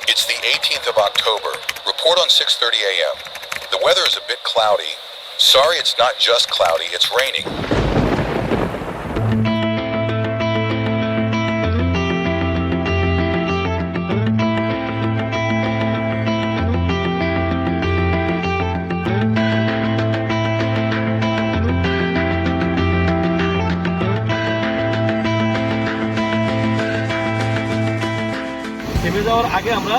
It's the 18th of October. Report on 6:30 a.m. The weather is a bit cloudy. Sorry, it's not just cloudy, it's raining. থেমে যাওয়ার আগে আমরা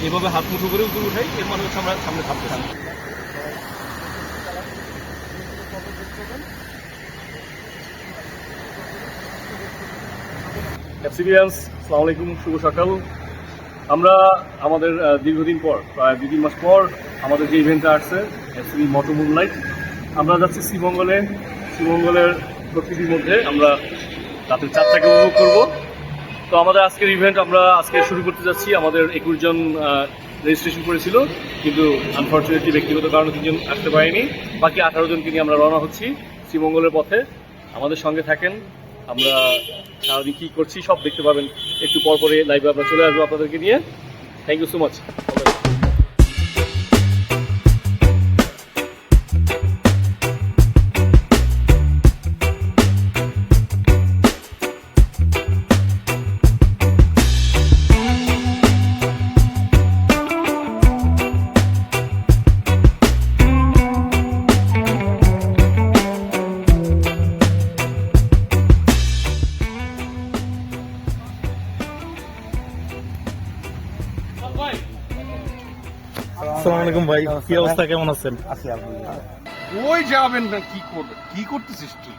এভাবে হাত মুঠো করে উপরে উঠাই, এর মানে হচ্ছে আমরা সামনে থামতে থামতে। এফসিবিয়ান্স, আসসালামু আলাইকুম, শুভ সকাল। আমরা আমাদের দীর্ঘদিন পর, প্রায় 2-3 মাস পর আমাদের যে ইভেন্টটা আসছে এফসিবি মোটো মুনলাইট, আমরা যাচ্ছি শ্রীমঙ্গলের প্রকৃতির মধ্যে আমরা রাতের চাঁদটাকে উপভোগ করবো। তো আমাদের আজকের ইভেন্ট আমরা আজকে শুরু করতে যাচ্ছি। আমাদের 21 জন রেজিস্ট্রেশন করেছিল, কিন্তু আনফর্চুনেটলি ব্যক্তিগত কারণে 3 জন আসতে পারেনি। বাকি 18 জনকে নিয়ে আমরা রওনা হচ্ছি শ্রীমঙ্গলের পথে। আমাদের সঙ্গে থাকেন, আমরা সারাদিন কী করছি সব দেখতে পাবেন। একটু পর পরে লাইভে আমরা চলে আসবো আপনাদেরকে নিয়ে। Thank you so much. আসসালামু আলাইকুম ভাই, কি অবস্থা, কেমন আছেন? আছি আলহামদুলিল্লাহ। ওই যাবেন না, কি করতেছিস তুই?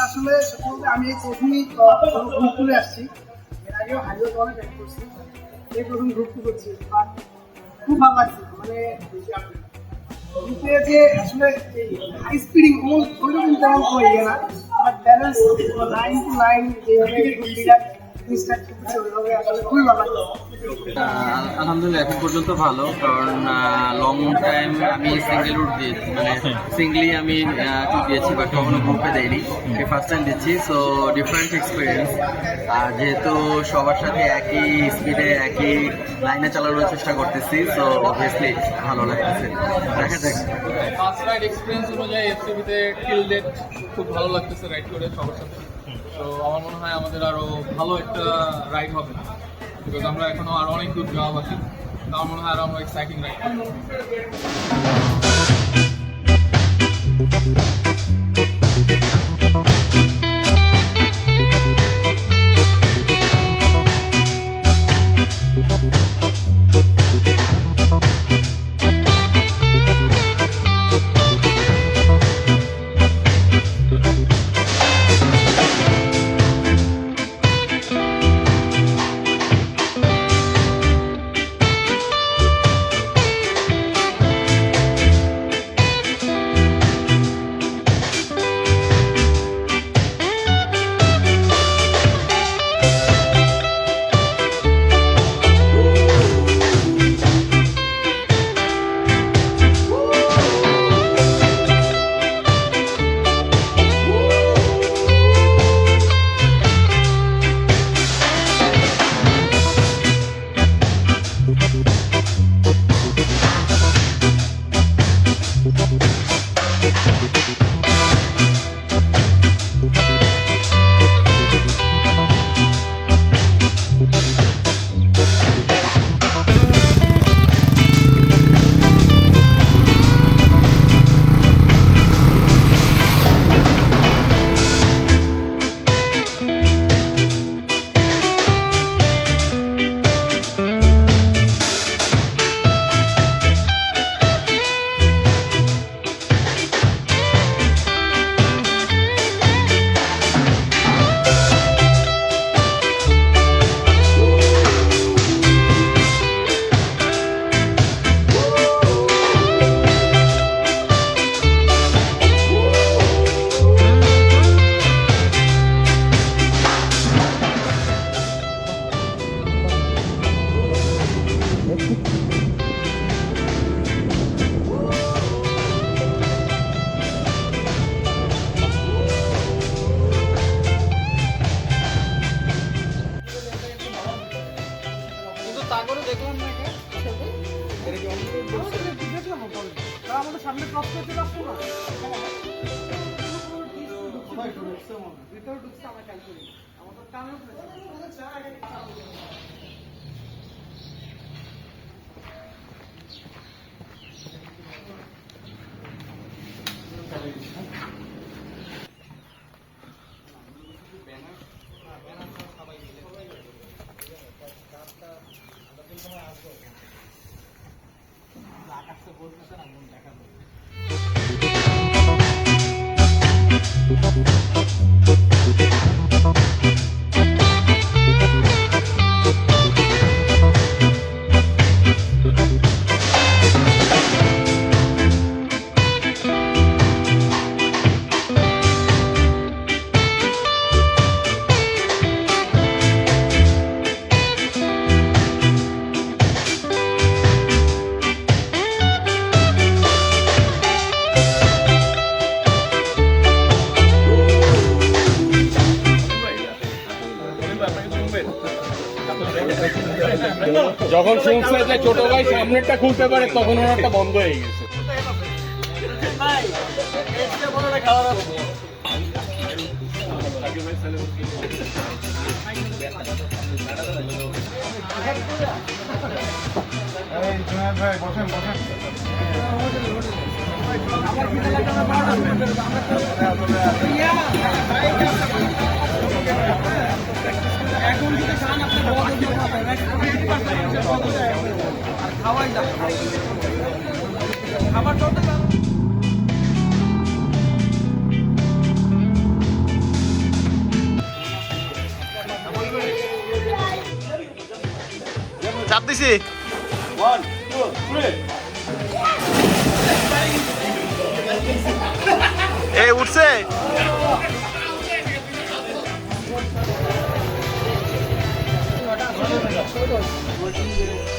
আসলে আমি এই প্রথমই গ্রুপ করে আসছি, এর আগেও হাইওয়ে অনেক ব্যাক করছি, এই প্রথম গ্রুপ করছি। বাট খুব ভালো লাগছে, মানে গ্রুপে যে আসলে হাই স্পিডিং ওইরকম তেমন কোনো ইয়ে না, বাট ব্যালেন্স 9 to 9 যেভাবে গ্রুপটা স্টার্ট করতেছে ওইভাবে আসলে খুবই ভালো লাগছে। আলহামদুলিল্লাহ এখন পর্যন্ত ভালো, কারণ লং টাইম আমি সিঙ্গেল রুট দিয়েছি, মানে সিঙ্গলি আমি ট্যুর দিয়েছি, বাট কখনো গ্রুপে দেয়নি, এই ফার্স্ট টাইম দিচ্ছি। So different experience. আর যেহেতু সবার সাথে একই স্পিডে একই লাইনে চালানোর চেষ্টা করতেছি, সো অবভিয়াসলি ভালো লাগতেছে। দেখা যাক। ফার্স্ট রাইড এক্সপিরিয়েন্স অনুযায়ী এফসিবিতে টিল ডেট খুব ভালো লাগতেছে রাইড করে সবার সাথে। তো আমার মনে হয় আমাদের আরও ভালো একটা রাইড হবে, বিকজ আমরা এখনো আরো অনেক দূর যাওয়া বাকি। আমার মনে হয় আরো আমরা এক্সাইটিং রাইড করবো। তারপরে দেখলাম না এটা দেখলাম তারা আমাদের সামনে ক্রস করতে পারতো না ভিতরে ঢুকছে আমরা খেয়াল করি আমাদের কানের উপরে যখন শুনছে যে ছোট ভাই সামনেরটা খুলতে পারে তখন ওনারটা বন্ধ হয়ে গেছে। এখন যদি খান আপনার বড় দিতে হবে আর খাওয়াই যাবে খাবার চলতে চাপ দিছি এই উঠছে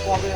কবে